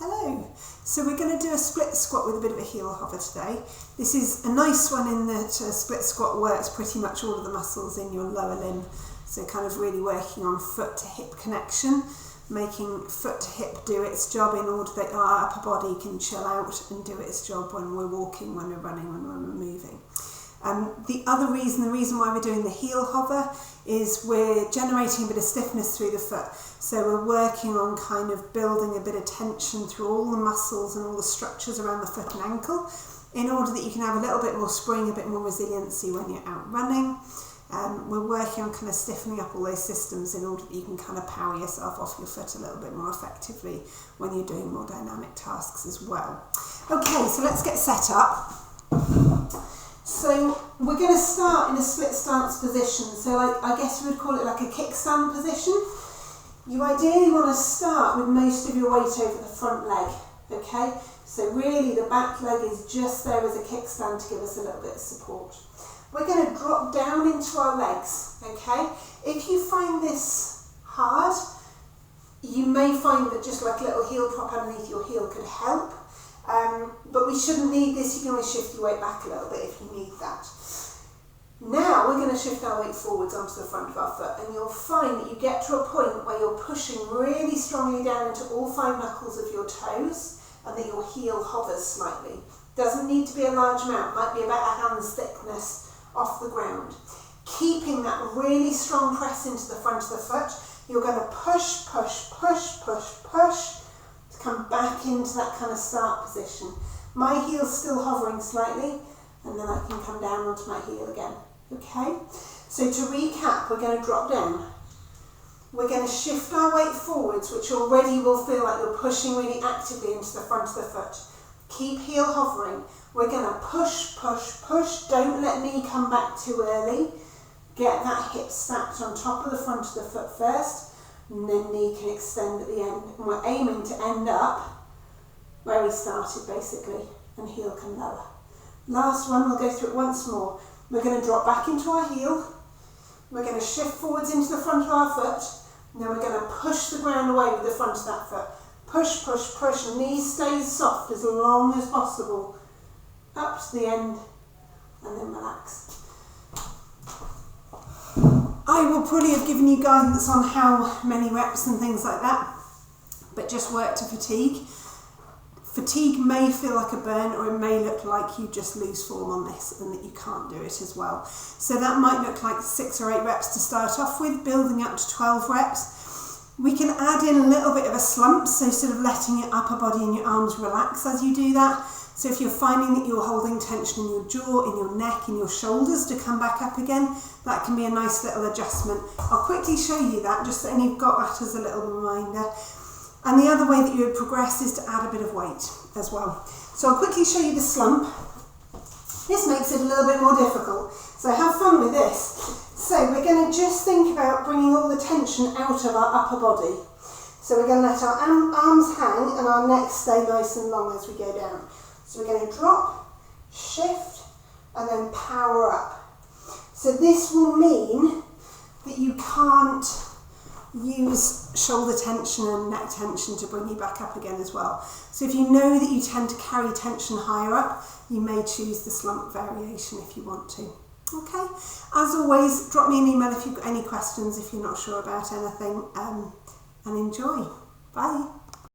Hello. So we're going to do a split squat with a bit of a heel hover today. This is a nice one in that a split squat works pretty much all of the muscles in your lower limb. So kind of really working on foot to hip connection, making foot to hip do its job in order that our upper body can chill out and do its job when we're walking, when we're running, when we're moving. The reason why we're doing the heel hover is we're generating a bit of stiffness through the foot. So we're working on kind of building a bit of tension through all the muscles and all the structures around the foot and ankle in order that you can have a little bit more spring, a bit more resiliency when you're out running. We're working on kind of stiffening up all those systems in order that you can kind of power yourself off your foot a little bit more effectively when you're doing more dynamic tasks as well. Okay, so let's get set up. So we're going to start in a split stance position. So I guess we would call it like a kickstand position. You ideally want to start with most of your weight over the front leg, okay? So really the back leg is just there as a kickstand to give us a little bit of support. We're going to drop down into our legs, okay? If you find this hard, you may find that just like a little heel prop underneath your heel could help. But we shouldn't need this. You can always shift your weight back a little bit if you need that. Now we're going to shift our weight forwards onto the front of our foot, and you'll find that you get to a point where you're pushing really strongly down into all 5 knuckles of your toes and that your heel hovers slightly. Doesn't need to be a large amount, might be about a hand's thickness off the ground. Keeping that really strong press into the front of the foot, you're going to push, push, push, push, push, to come back into that kind of start position. My heel's still hovering slightly, and then I can come down onto my heel again. Okay? So to recap, we're going to drop down. We're going to shift our weight forwards, which already will feel like you're pushing really actively into the front of the foot. Keep heel hovering. We're going to push, push, push. Don't let knee come back too early. Get that hip stacked on top of the front of the foot first, and then knee can extend at the end. And we're aiming to end up where we started basically, and heel can lower. Last one, we'll go through it once more. We're going to drop back into our heel. We're going to shift forwards into the front of our foot. And then we're going to push the ground away with the front of that foot. Push, push, push. Knee stays soft as long as possible. Up to the end, and then relax. I will probably have given you guidance on how many reps and things like that, but just work to fatigue. Fatigue may feel like a burn, or it may look like you just lose form on this and that you can't do it as well. So that might look like 6 or 8 reps to start off with, building up to 12 reps. We can add in a little bit of a slump, so sort of letting your upper body and your arms relax as you do that. So if you're finding that you're holding tension in your jaw, in your neck, in your shoulders to come back up again, that can be a nice little adjustment. I'll quickly show you that, just so you've got that as a little reminder. And the other way that you would progress is to add a bit of weight as well. So I'll quickly show you the slump. This makes it a little bit more difficult, so have fun with this. So we're going to just think about bringing all the tension out of our upper body. So we're going to let our arms hang and our neck stay nice and long as we go down. So we're going to drop, shift, and then power up. So this will mean that you can't use shoulder tension and neck tension to bring you back up again as well. So if you know that you tend to carry tension higher up, you may choose the slump variation if you want to. Okay, as always, drop me an email if you've got any questions, if you're not sure about anything, and enjoy. Bye.